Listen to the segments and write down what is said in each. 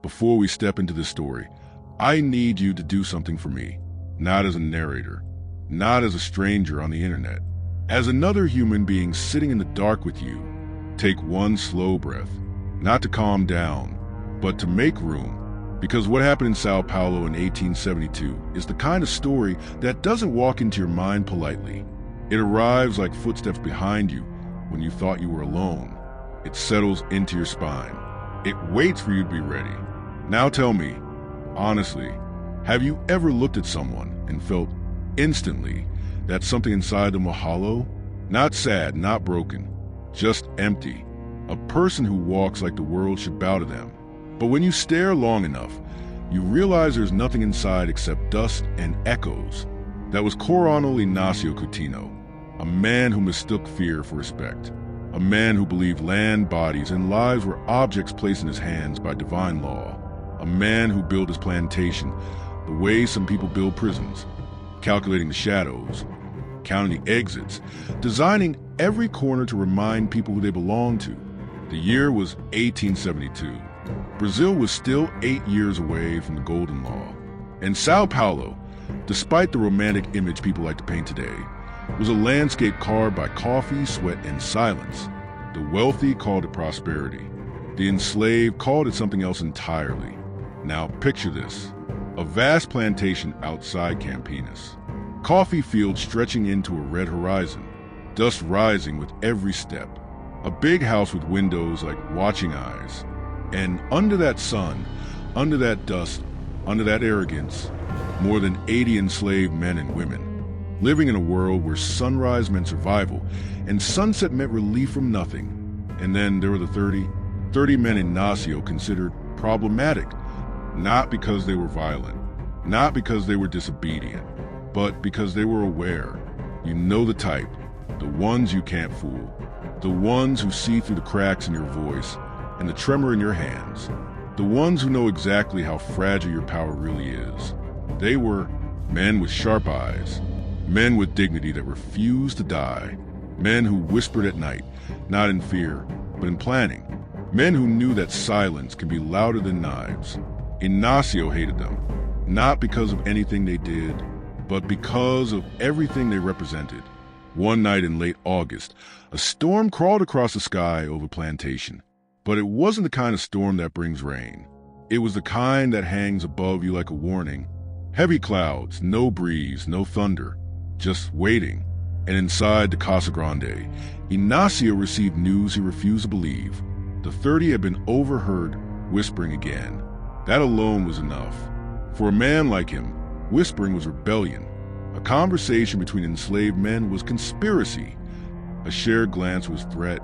before we step into this story, I need you to do something for me, not as a narrator, not as a stranger on the internet, as another human being sitting in the dark with you. Take one slow breath, not to calm down, but to make room, because what happened in São Paulo in 1872 is the kind of story that doesn't walk into your mind politely. It arrives like footsteps behind you when you thought you were alone. It settles into your spine. It waits for you to be ready. Now tell me, honestly, have you ever looked at someone and felt instantly that something inside them was hollow? Not sad, not broken, just empty. A person who walks like the world should bow to them. But when you stare long enough, you realize there's nothing inside except dust and echoes. That was Coronel Inácio Coutinho, a man who mistook fear for respect. A man who believed land, bodies, and lives were objects placed in his hands by divine law. A man who built his plantation the way some people build prisons, calculating the shadows, counting the exits, designing every corner to remind people who they belonged to. The year was 1872. Brazil was still 8 years away from the Golden Law. And São Paulo, despite the romantic image people like to paint today, was a landscape carved by coffee, sweat, and silence. The wealthy called it prosperity. The enslaved called it something else entirely. Now picture this: a vast plantation outside Campinas. Coffee fields stretching into a red horizon, dust rising with every step. A big house with windows like watching eyes. And under that sun, under that dust, under that arrogance, more than 80 enslaved men and women, living in a world where sunrise meant survival and sunset meant relief from nothing. And then there were the 30 men Inácio considered problematic, not because they were violent, not because they were disobedient, but because they were aware. You know the type, the ones you can't fool, the ones who see through the cracks in your voice and the tremor in your hands, the ones who know exactly how fragile your power really is. They were men with sharp eyes, men with dignity that refused to die, men who whispered at night, not in fear, but in planning, men who knew that silence can be louder than knives. Inácio hated them, not because of anything they did, but because of everything they represented. One night in late August, a storm crawled across the sky over plantation. But it wasn't the kind of storm that brings rain. It was the kind that hangs above you like a warning. Heavy clouds, no breeze, no thunder, just waiting. And inside the Casa Grande, Inácio received news he refused to believe. The 30 had been overheard whispering again. That alone was enough. For a man like him, whispering was rebellion. A conversation between enslaved men was conspiracy. A shared glance was threat.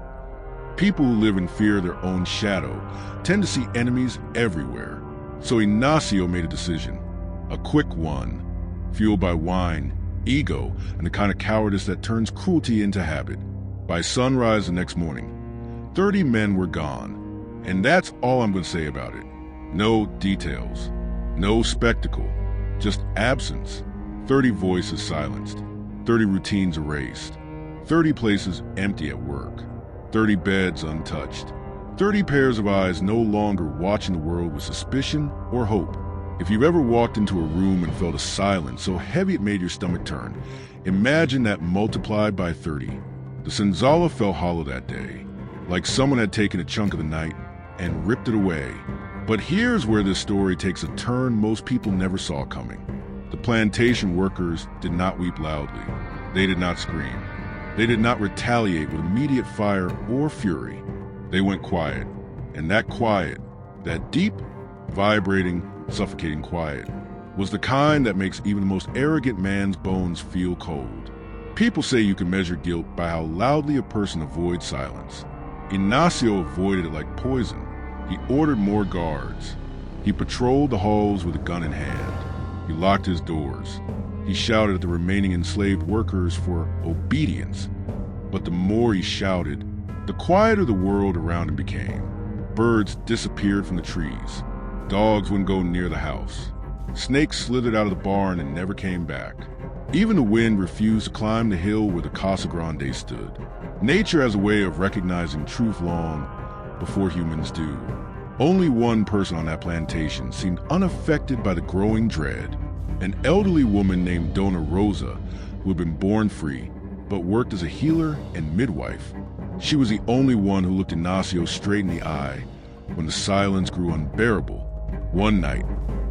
People who live in fear of their own shadow tend to see enemies everywhere. So Inácio made a decision, a quick one, fueled by wine, ego, and the kind of cowardice that turns cruelty into habit. By sunrise the next morning, 30 men were gone. And that's all I'm going to say about it. No details, no spectacle, just absence. 30 voices silenced, 30 routines erased, 30 places empty at work, 30 beds untouched, 30 pairs of eyes no longer watching the world with suspicion or hope. If you've ever walked into a room and felt a silence so heavy it made your stomach turn, imagine that multiplied by 30. The senzala felt hollow that day, like someone had taken a chunk of the night and ripped it away. But here's where this story takes a turn most people never saw coming. The plantation workers did not weep loudly. They did not scream. They did not retaliate with immediate fire or fury. They went quiet. And that quiet, that deep, vibrating, suffocating quiet, was the kind that makes even the most arrogant man's bones feel cold. People say you can measure guilt by how loudly a person avoids silence. Inácio avoided it like poison. He ordered more guards. He patrolled the halls with a gun in hand. He locked his doors. He shouted at the remaining enslaved workers for obedience. But the more he shouted, the quieter the world around him became. Birds disappeared from the trees. Dogs wouldn't go near the house. Snakes slithered out of the barn and never came back. Even the wind refused to climb the hill where the Casa Grande stood. Nature has a way of recognizing truth long before humans do. Only one person on that plantation seemed unaffected by the growing dread, an elderly woman named Dona Rosa, who had been born free, but worked as a healer and midwife. She was the only one who looked Inácio straight in the eye when the silence grew unbearable. One night,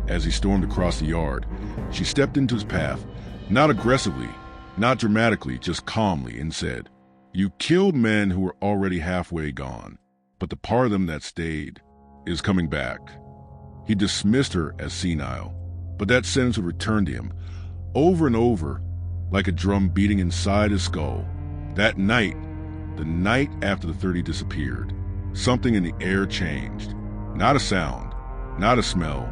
as he stormed across the yard, she stepped into his path, not aggressively, not dramatically, just calmly, and said, "You killed men who were already halfway gone, but the part of them that stayed is coming back." He dismissed her as senile, but that sentence would return to him, over and over, like a drum beating inside his skull. That night, the night after the 30 disappeared, something in the air changed. Not a sound, not a smell,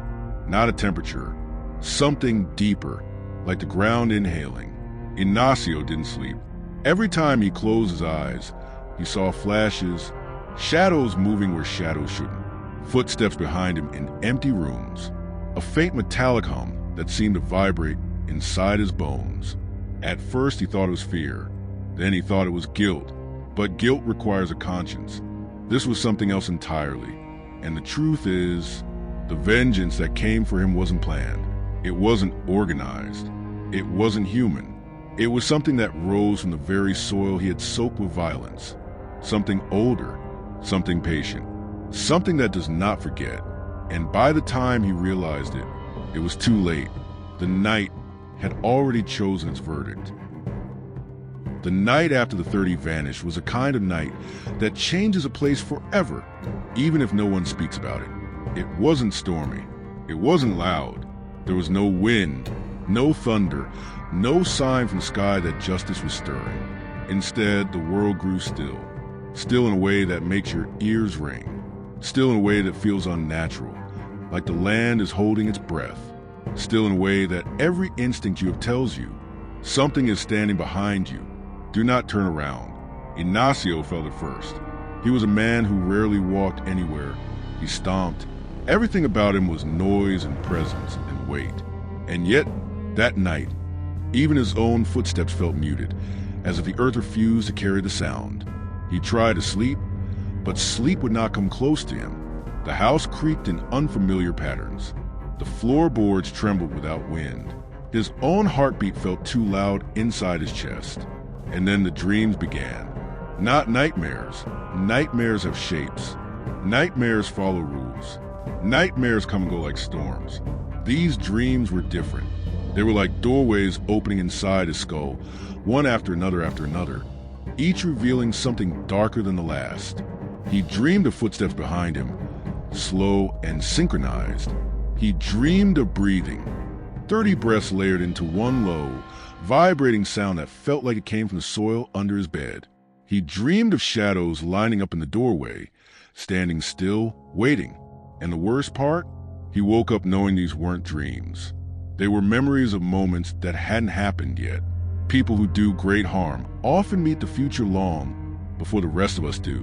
not a temperature. Something deeper, like the ground inhaling. Inácio didn't sleep. Every time he closed his eyes, he saw flashes, shadows moving where shadows shouldn't, footsteps behind him in empty rooms, a faint metallic hum that seemed to vibrate inside his bones. At first he thought it was fear, then he thought it was guilt, but guilt requires a conscience. This was something else entirely, and the truth is, the vengeance that came for him wasn't planned. It wasn't organized. It wasn't human. It was something that rose from the very soil he had soaked with violence. Something older, something patient, something that does not forget. And by the time he realized it, it was too late. The night had already chosen its verdict. The night after the 30 vanished was a kind of night that changes a place forever, even if no one speaks about it. It wasn't stormy. It wasn't loud. There was no wind, no thunder, no sign from the sky that justice was stirring. Instead, the world grew still. Still in a way that makes your ears ring. Still in a way that feels unnatural, like the land is holding its breath. Still in a way that every instinct you have tells you, something is standing behind you. Do not turn around. Inácio felt it first. He was a man who rarely walked anywhere. He stomped. Everything about him was noise and presence and weight. And yet, that night, even his own footsteps felt muted, as if the earth refused to carry the sound. He tried to sleep, but sleep would not come close to him. The house creaked in unfamiliar patterns. The floorboards trembled without wind. His own heartbeat felt too loud inside his chest. And then the dreams began. Not nightmares. Nightmares have shapes. Nightmares follow rules. Nightmares come and go like storms. These dreams were different. They were like doorways opening inside his skull, one after another, each revealing something darker than the last. He dreamed of footsteps behind him, slow and synchronized. He dreamed of breathing, 30 breaths layered into one low, vibrating sound that felt like it came from the soil under his bed. He dreamed of shadows lining up in the doorway, standing still, waiting. And the worst part? He woke up knowing these weren't dreams. They were memories of moments that hadn't happened yet. People who do great harm often meet the future long before the rest of us do.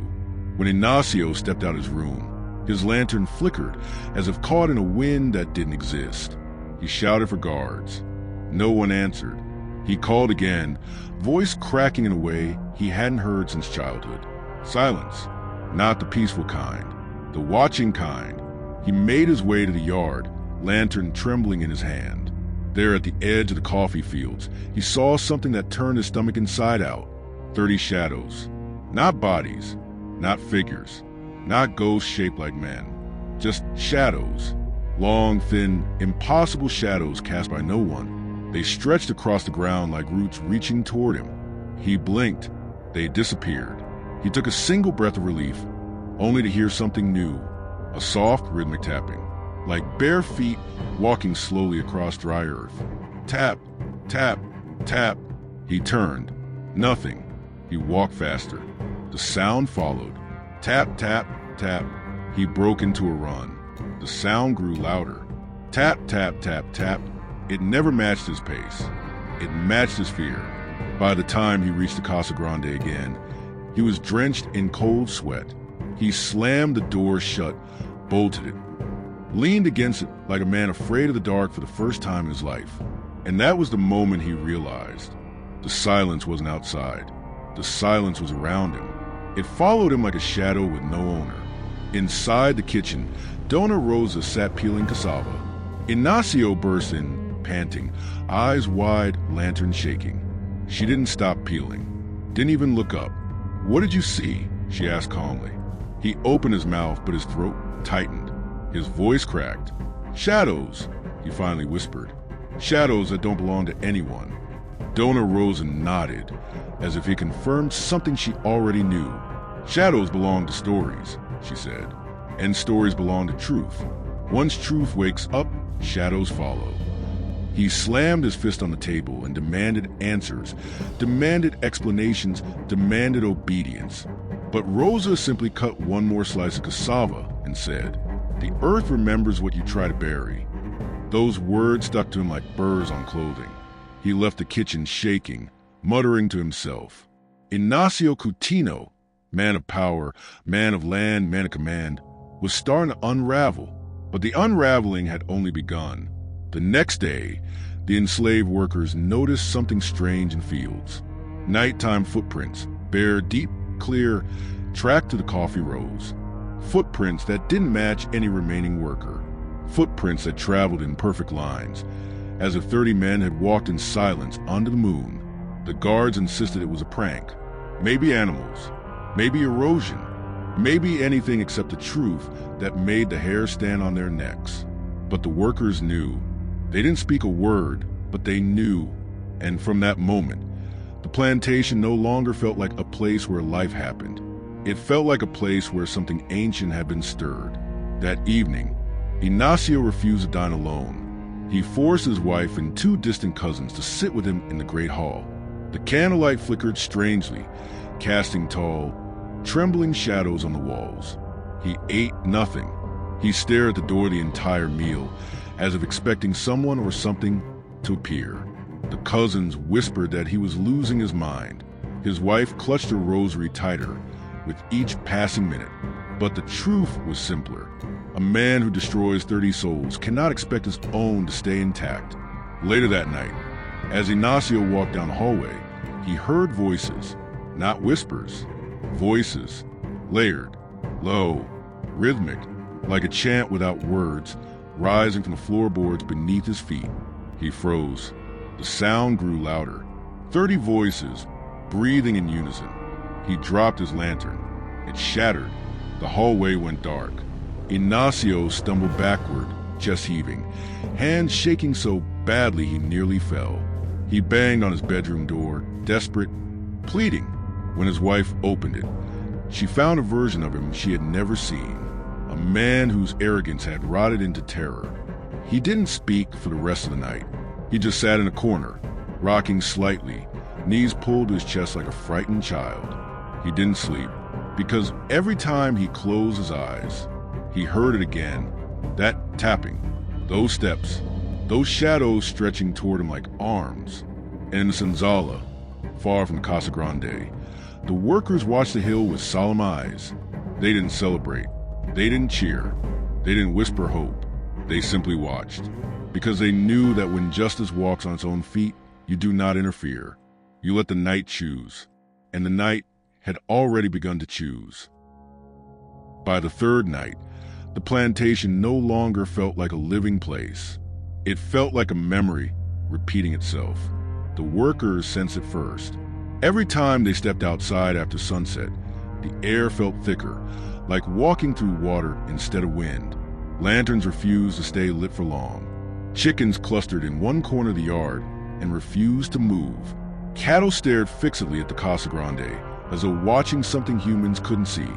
When Inácio stepped out of his room, his lantern flickered as if caught in a wind that didn't exist. He shouted for guards. No one answered. He called again, voice cracking in a way he hadn't heard since childhood. Silence. Not the peaceful kind, the watching kind. He made his way to the yard, lantern trembling in his hand. There at the edge of the coffee fields, he saw something that turned his stomach inside out. 30 shadows. Not bodies, not figures, not ghosts shaped like men. Just shadows. Long, thin, impossible shadows cast by no one. They stretched across the ground like roots reaching toward him. He blinked. They disappeared. He took a single breath of relief, only to hear something new. A soft, rhythmic tapping, like bare feet walking slowly across dry earth. Tap, tap, tap. He turned. Nothing. He walked faster. The sound followed. Tap, tap, tap. He broke into a run. The sound grew louder. Tap, tap, tap, tap. It never matched his pace. It matched his fear. By the time he reached the Casa Grande again, he was drenched in cold sweat. He slammed the door shut, bolted it, leaned against it like a man afraid of the dark for the first time in his life. And that was the moment he realized. The silence wasn't outside. The silence was around him. It followed him like a shadow with no owner. Inside the kitchen, Dona Rosa sat peeling cassava. Inácio burst in, panting, eyes wide, lantern shaking. She didn't stop peeling, didn't even look up. "What did you see?" she asked calmly. He opened his mouth, but his throat tightened. His voice cracked. "Shadows," he finally whispered. "Shadows that don't belong to anyone." Dona Rosa nodded, as if he confirmed something she already knew. "Shadows belong to stories," she said, "and stories belong to truth. Once truth wakes up, shadows follow." He slammed his fist on the table and demanded answers, demanded explanations, demanded obedience. But Rosa simply cut one more slice of cassava and said, "The earth remembers what you try to bury." Those words stuck to him like burrs on clothing. He left the kitchen shaking, muttering to himself. Inácio Coutinho, man of power, man of land, man of command, was starting to unravel. But the unraveling had only begun. The next day, the enslaved workers noticed something strange in fields. Nighttime footprints, bare, deep, clear, tracked to the coffee rows. Footprints that didn't match any remaining worker. Footprints that traveled in perfect lines, as if 30 men had walked in silence under the moon. The guards insisted it was a prank. Maybe animals, maybe erosion, maybe anything except the truth that made the hair stand on their necks. But the workers knew. They didn't speak a word, but they knew. And from that moment, the plantation no longer felt like a place where life happened. It felt like a place where something ancient had been stirred. That evening, Inácio refused to dine alone. He forced his wife and 2 distant cousins to sit with him in the great hall. The candlelight flickered strangely, casting tall, trembling shadows on the walls. He ate nothing. He stared at the door the entire meal, as if expecting someone or something to appear. The cousins whispered that he was losing his mind. His wife clutched her rosary tighter with each passing minute. But the truth was simpler. A man who destroys 30 souls cannot expect his own to stay intact. Later that night, as Inácio walked down the hallway, he heard voices, not whispers, voices, layered, low, rhythmic, like a chant without words, rising from the floorboards beneath his feet. He froze. The sound grew louder. 30 voices, breathing in unison. He dropped his lantern. It shattered. The hallway went dark. Inácio stumbled backward, chest heaving, hands shaking so badly he nearly fell. He banged on his bedroom door, desperate, pleading. When his wife opened it, she found a version of him she had never seen. A man whose arrogance had rotted into terror. He didn't speak for the rest of the night. He just sat in a corner, rocking slightly, knees pulled to his chest like a frightened child. He didn't sleep, because every time he closed his eyes, he heard it again, that tapping, those steps, those shadows stretching toward him like arms. And in the Senzala, far from Casa Grande, the workers watched the hill with solemn eyes. They didn't celebrate. They didn't cheer. They didn't whisper hope. They simply watched, because they knew that when justice walks on its own feet, you do not interfere. You let the night choose. And the night had already begun to choose. By the third night, the plantation no longer felt like a living place. It felt like a memory repeating itself. The workers sensed it first. Every time they stepped outside after sunset, the air felt thicker, like walking through water instead of wind. Lanterns refused to stay lit for long. Chickens clustered in one corner of the yard and refused to move. Cattle stared fixedly at the Casa Grande, as though watching something humans couldn't see.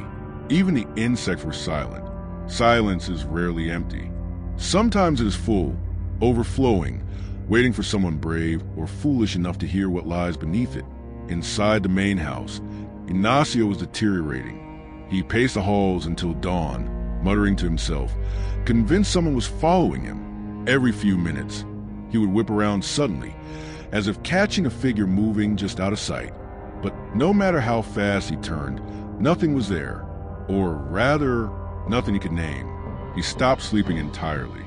Even the insects were silent. Silence is rarely empty. Sometimes it is full, overflowing, waiting for someone brave or foolish enough to hear what lies beneath it. Inside the main house, Inácio was deteriorating. He paced the halls until dawn, muttering to himself, convinced someone was following him. Every few minutes, he would whip around suddenly, as if catching a figure moving just out of sight. But no matter how fast he turned, nothing was there, or rather, nothing he could name. He stopped sleeping entirely.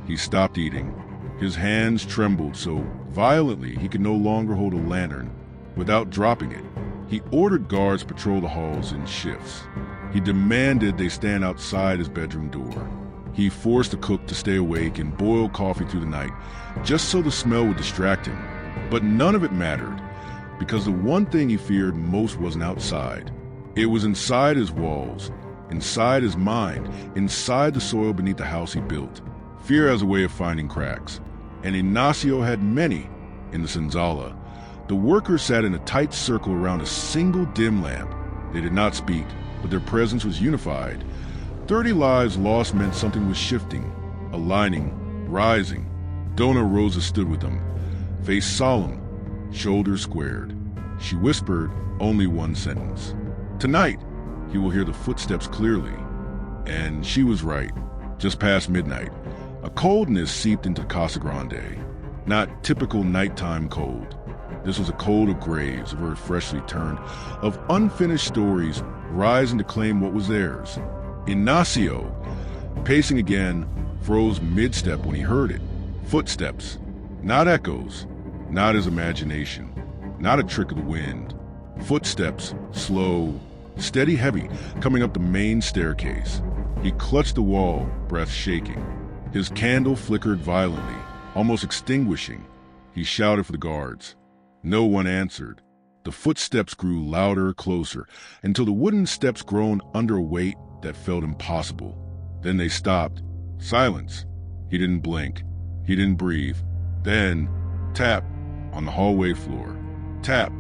He stopped eating. His hands trembled so violently he could no longer hold a lantern without dropping it. He ordered guards patrol the halls in shifts. He demanded they stand outside his bedroom door. He forced the cook to stay awake and boil coffee through the night, just so the smell would distract him. But none of it mattered, because the one thing he feared most wasn't outside. It was inside his walls, inside his mind, inside the soil beneath the house he built. Fear has a way of finding cracks, and Inácio had many in the senzala. The workers sat in a tight circle around a single dim lamp. They did not speak, but their presence was unified. 30 lives lost meant something was shifting, aligning, rising. Dona Rosa stood with them, face solemn, shoulders squared. She whispered only one sentence. Tonight, he will hear the footsteps clearly. And she was right. Just past midnight, a coldness seeped into Casa Grande. Not typical nighttime cold. This was a cold of graves, of earth freshly turned, of unfinished stories rising to claim what was theirs. Inácio, pacing again, froze mid-step when he heard it. Footsteps, not echoes, not his imagination, not a trick of the wind. Footsteps, slow, steady, heavy, coming up the main staircase. He clutched the wall, breath shaking. His candle flickered violently, almost extinguishing. He shouted for the guards. No one answered. The footsteps grew louder, closer, until the wooden steps groaned under a weight that felt impossible. Then they stopped. Silence. He didn't blink. He didn't breathe. Then, tap on the hallway floor. Tap,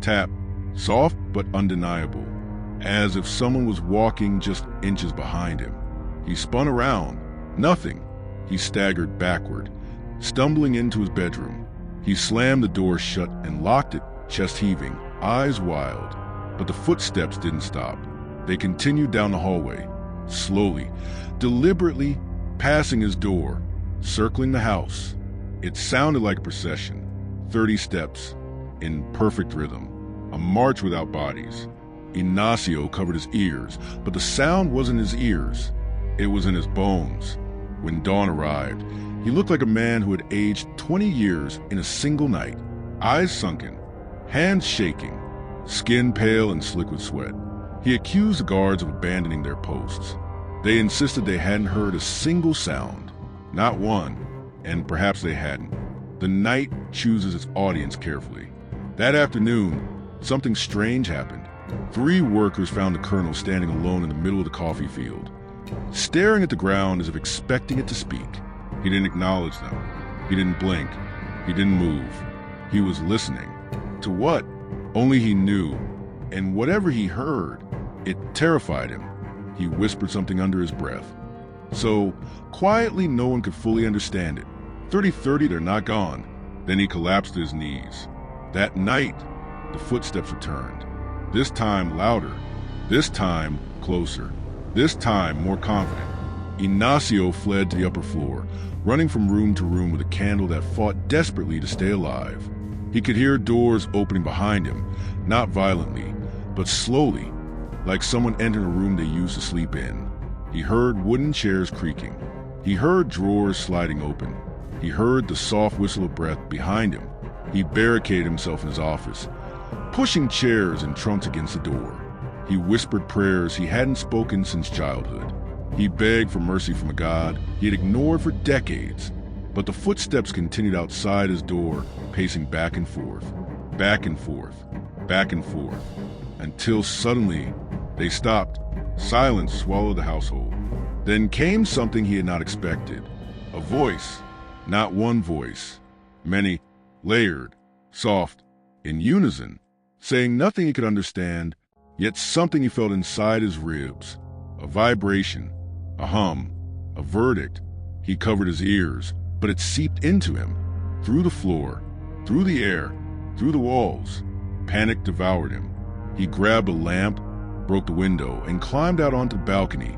tap, soft but undeniable, as if someone was walking just inches behind him. He spun around. Nothing. He staggered backward, stumbling into his bedroom. He slammed the door shut and locked it, chest heaving, eyes wild. But the footsteps didn't stop. They continued down the hallway, slowly, deliberately, passing his door, circling the house. It sounded like a procession, 30 steps, in perfect rhythm, a march without bodies. Inácio covered his ears, but the sound wasn't in his ears. It was in his bones. When dawn arrived, he looked like a man who had aged 20 years in a single night, eyes sunken, hands shaking, skin pale and slick with sweat. He accused the guards of abandoning their posts. They insisted they hadn't heard a single sound, not one, and perhaps they hadn't. The night chooses its audience carefully. That afternoon, something strange happened. 3 workers found the colonel standing alone in the middle of the coffee field, staring at the ground as if expecting it to speak. He didn't acknowledge them. He didn't blink. He didn't move. He was listening. To what? Only he knew. And whatever he heard, it terrified him. He whispered something under his breath. So, quietly, no one could fully understand it. 30, they're not gone. Then he collapsed to his knees. That night, the footsteps returned. This time louder. This time closer. This time more confident. Inácio fled to the upper floor, running from room to room with a candle that fought desperately to stay alive. He could hear doors opening behind him, not violently, but slowly, like someone entering a room they used to sleep in. He heard wooden chairs creaking. He heard drawers sliding open. He heard the soft whistle of breath behind him. He barricaded himself in his office, pushing chairs and trunks against the door. He whispered prayers he hadn't spoken since childhood. He begged for mercy from a God he had ignored for decades. But the footsteps continued outside his door, pacing back and forth, back and forth, back and forth, until suddenly they stopped. Silence swallowed the household. Then came something he had not expected. A voice, not one voice, many, layered, soft, in unison, saying nothing he could understand, yet something he felt inside his ribs. A vibration, a hum, a verdict. He covered his ears, but it seeped into him, through the floor, through the air, through the walls. Panic devoured him. He grabbed a lamp, broke the window, and climbed out onto the balcony,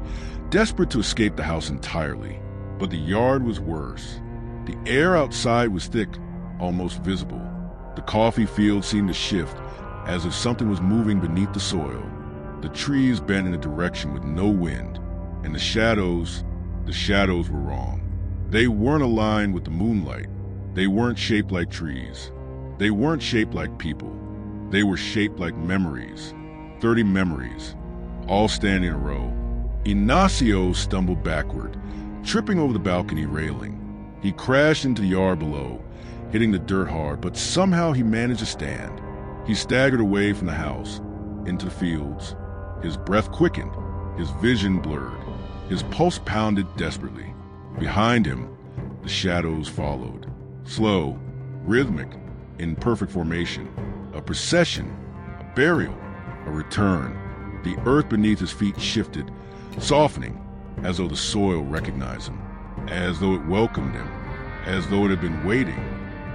desperate to escape the house entirely. But the yard was worse. The air outside was thick, almost visible. The coffee field seemed to shift, as if something was moving beneath the soil. The trees bent in a direction with no wind, and the shadows were wrong. They weren't aligned with the moonlight. They weren't shaped like trees. They weren't shaped like people. They were shaped like memories. 30 memories. all standing in a row. Inácio stumbled backward, tripping over the balcony railing. He crashed into the yard below, hitting the dirt hard, but somehow he managed to stand. He staggered away from the house, into the fields. His breath quickened, his vision blurred, his pulse pounded desperately. Behind him, the shadows followed. Slow, rhythmic, in perfect formation. A procession, a burial, a return. The earth beneath his feet shifted, softening, as though the soil recognized him, as though it welcomed him, as though it had been waiting.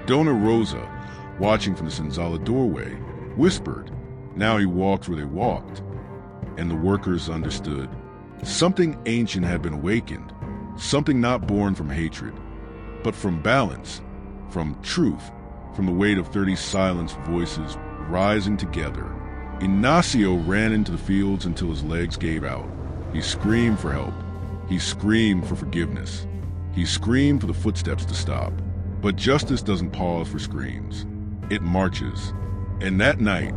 Dona Rosa, watching from the senzala doorway, whispered. Now he walked where they walked, and the workers understood. Something ancient had been awakened, something not born from hatred, but from balance, from truth, from the weight of 30 silenced voices rising together. Inácio ran into the fields until his legs gave out. He screamed for help. He screamed for forgiveness. He screamed for the footsteps to stop. But justice doesn't pause for screams. It marches. And that night,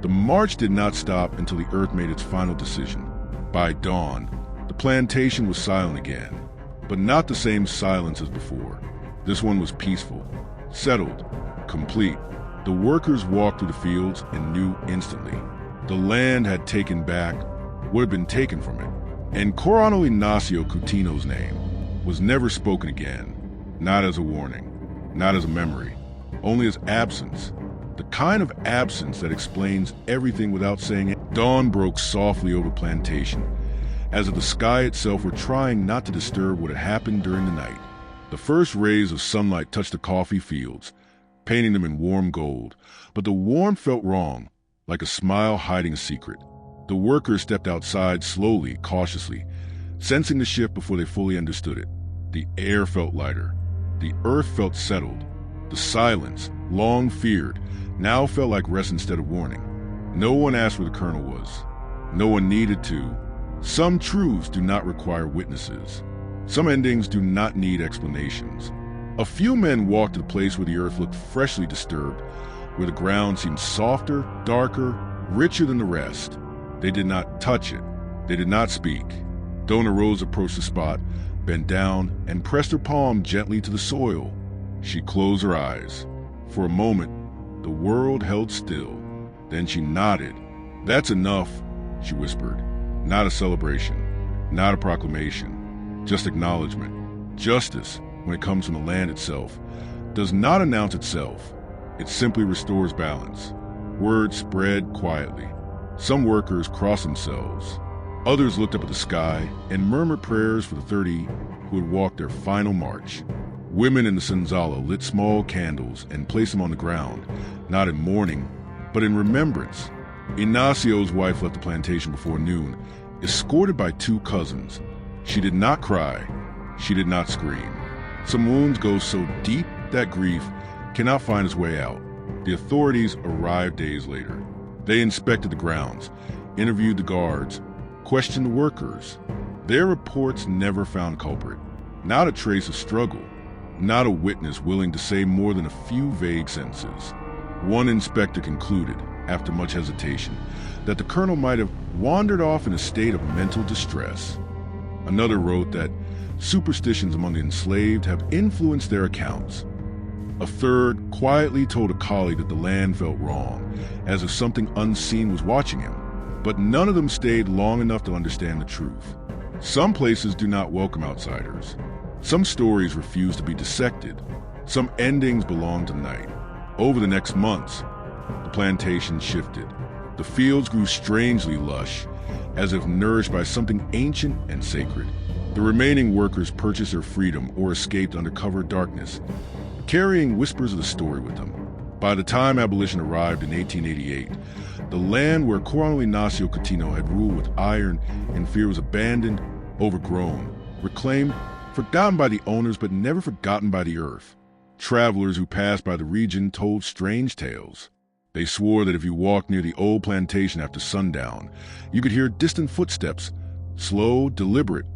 the march did not stop until the earth made its final decision. By dawn, the plantation was silent again, but not the same silence as before. This one was peaceful, settled, complete. The workers walked through the fields and knew instantly. The land had taken back what had been taken from it. And Coronel Inácio Coutinho's name was never spoken again, not as a warning, not as a memory, only as absence. The kind of absence that explains everything without saying it. Dawn broke softly over the plantation, as if the sky itself were trying not to disturb what had happened during the night. The first rays of sunlight touched the coffee fields, painting them in warm gold, but the warmth felt wrong, like a smile hiding a secret. The workers stepped outside slowly, cautiously, sensing the shift before they fully understood it. The air felt lighter. The earth felt settled. The silence, long feared, now felt like rest instead of warning. No one asked where the colonel was. No one needed to. Some truths do not require witnesses. Some endings do not need explanations. A few men walked to the place where the earth looked freshly disturbed, where the ground seemed softer, darker, richer than the rest. They did not touch it. They did not speak. Dona Rosa approached the spot, bent down, and pressed her palm gently to the soil. She closed her eyes. For a moment, the world held still. Then she nodded. "That's enough," she whispered. Not a celebration, not a proclamation, just acknowledgement. Justice, when it comes from the land itself, does not announce itself. It simply restores balance. Words spread quietly. Some workers crossed themselves. Others looked up at the sky and murmured prayers for the 30 who had walked their final march. Women in the senzala lit small candles and placed them on the ground, not in mourning, but in remembrance. Inácio's wife left the plantation before noon, escorted by 2 cousins. She did not cry. She did not scream. Some wounds go so deep that grief cannot find its way out. The authorities arrived days later. They inspected the grounds, interviewed the guards, questioned the workers. Their reports never found culprit. Not a trace of struggle. Not a witness willing to say more than a few vague sentences. One inspector concluded, after much hesitation, that the colonel might have wandered off in a state of mental distress. Another wrote that superstitions among the enslaved have influenced their accounts. A third quietly told a colleague that the land felt wrong, as if something unseen was watching him. But none of them stayed long enough to understand the truth. Some places do not welcome outsiders. Some stories refuse to be dissected. Some endings belong to night. Over the next months, the plantation shifted. The fields grew strangely lush, as if nourished by something ancient and sacred. The remaining workers purchased their freedom or escaped under cover of darkness, carrying whispers of the story with them. By the time abolition arrived in 1888, the land where Coronel Inácio Coutinho had ruled with iron and fear was abandoned, overgrown, reclaimed, forgotten by the owners but never forgotten by the earth. Travelers who passed by the region told strange tales. They swore that if you walked near the old plantation after sundown, you could hear distant footsteps, slow, deliberate,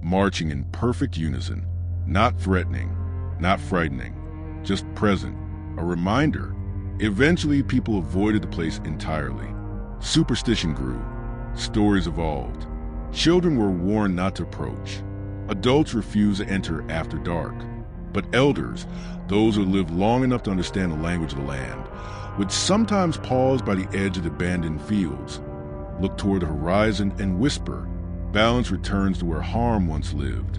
marching in perfect unison, not threatening, not frightening, just present, a reminder. Eventually, people avoided the place entirely. Superstition grew. stories evolved. Children were warned not to approach. Adults refused to enter after dark. But elders, those who lived long enough to understand the language of the land, would sometimes pause by the edge of the abandoned fields, look toward the horizon and whisper, balance returns to where harm once lived.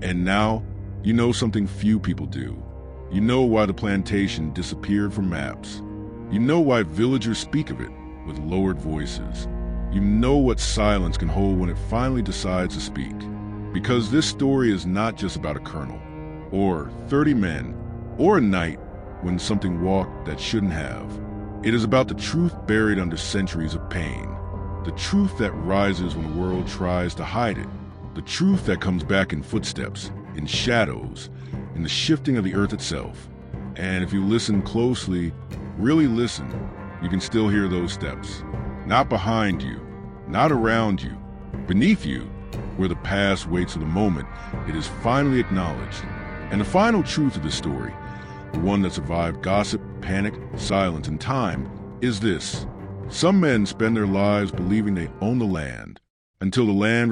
And now, you know something few people do. You know why the plantation disappeared from maps. You know why villagers speak of it with lowered voices. You know what silence can hold when it finally decides to speak. Because this story is not just about a colonel, or 30 men, or a night when something walked that shouldn't have. It is about the truth buried under centuries of pain. The truth that rises when the world tries to hide it. The truth that comes back in footsteps, in shadows, in the shifting of the earth itself. And if you listen closely, really listen, you can still hear those steps. Not behind you, not around you, beneath you, where the past waits for the moment it is finally acknowledged. And the final truth of this story, the one that survived gossip, panic, silence, and time, is this. Some men spend their lives believing they own the land, until the land